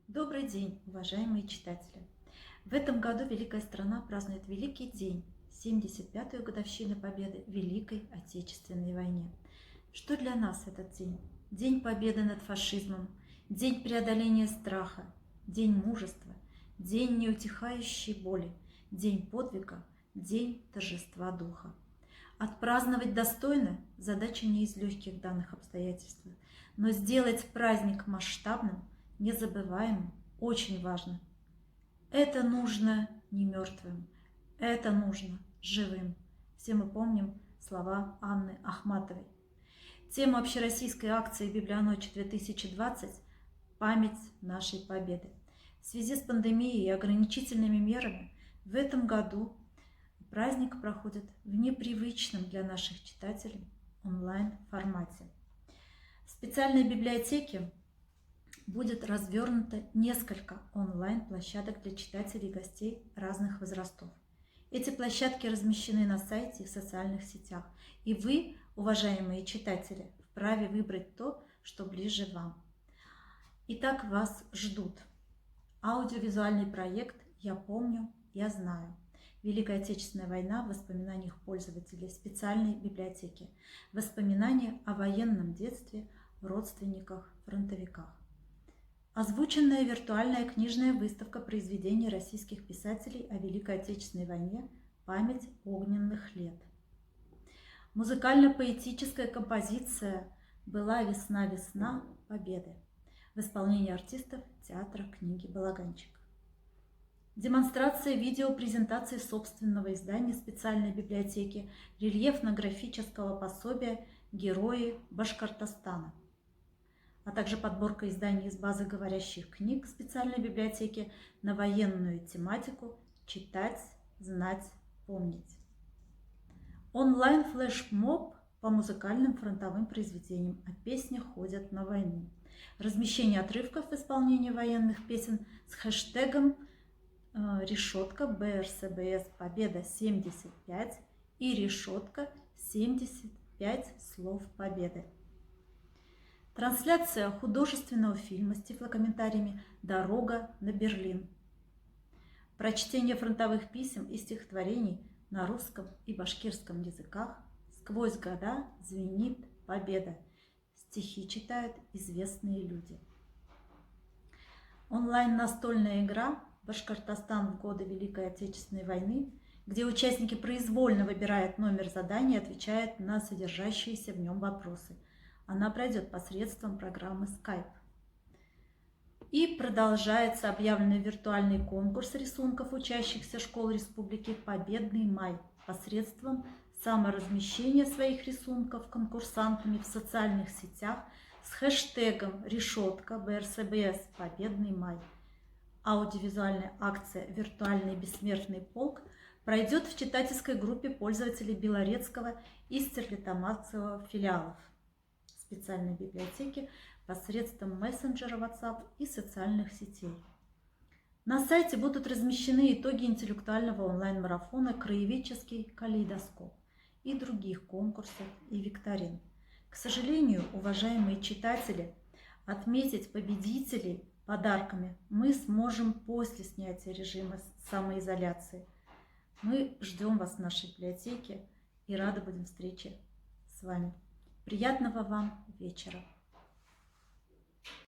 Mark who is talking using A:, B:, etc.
A: Добрый день, уважаемые читатели! В этом году великая страна празднует Великий день, 75-ю годовщину победы в Великой Отечественной войне. Что для нас этот день? День победы над фашизмом, день преодоления страха, день мужества, день неутихающей боли, день подвига, день торжества духа. Отпраздновать достойно – задача не из легких в данных обстоятельствах, но сделать праздник масштабным, незабываемым очень важно. Это нужно не мертвым, это нужно живым. Все мы помним слова Анны Ахматовой. Тема общероссийской акции «Библионочь 2020» – память нашей победы. В связи с пандемией и ограничительными мерами в этом году праздник проходит в непривычном для наших читателей онлайн-формате. В специальной библиотеке будет развернуто несколько онлайн-площадок для читателей и гостей разных возрастов. Эти площадки размещены на сайте и в социальных сетях. И вы, уважаемые читатели, вправе выбрать то, что ближе вам. Итак, вас ждут аудиовизуальный проект «Я помню, я знаю». Великая Отечественная война в воспоминаниях пользователей специальной библиотеки. Воспоминания о военном детстве, родственниках, фронтовиках. Озвученная виртуальная книжная выставка произведений российских писателей о Великой Отечественной войне «Память огненных лет». Музыкально-поэтическая композиция «Была весна, весна победы» в исполнении артистов театра книги «Балаганчик». Демонстрация видеопрезентации собственного издания специальной библиотеки рельефно-графического пособия «Герои Башкортостана», а также подборка изданий из базы говорящих книг специальной библиотеки на военную тематику «Читать, знать, помнить». Онлайн-флешмоб по музыкальным фронтовым произведениям «О песнях ходят на войну». Размещение отрывков в исполнении военных песен с хэштегом решетка БРСБС Победа 75 и решетка 75 слов победы. Трансляция художественного фильма с тифлокомментариями «Дорога на Берлин». Прочтение фронтовых писем и стихотворений на русском и башкирском языках. Сквозь года звенит победа. Стихи читают известные люди. Онлайн-настольная игра «Башкортостан в годы Великой Отечественной войны», где участники произвольно выбирают номер задания и отвечают на содержащиеся в нем вопросы. Она пройдет посредством программы Skype. И продолжается объявленный виртуальный конкурс рисунков учащихся школ республики «Победный май» посредством саморазмещения своих рисунков конкурсантами в социальных сетях с хэштегом решетка БРСБС «Победный май». Аудиовизуальная акция «Виртуальный бессмертный полк» пройдет в читательской группе пользователей Белорецкого и Стерлитамакского филиалов специальной библиотеки посредством мессенджера WhatsApp и социальных сетей. На сайте будут размещены итоги интеллектуального онлайн-марафона «Краеведческий калейдоскоп» и других конкурсов и викторин. К сожалению, уважаемые читатели, отметить победителей подарками мы сможем после снятия режима самоизоляции. Мы ждем вас в нашей библиотеке и рады будем встрече с вами. Приятного вам вечера!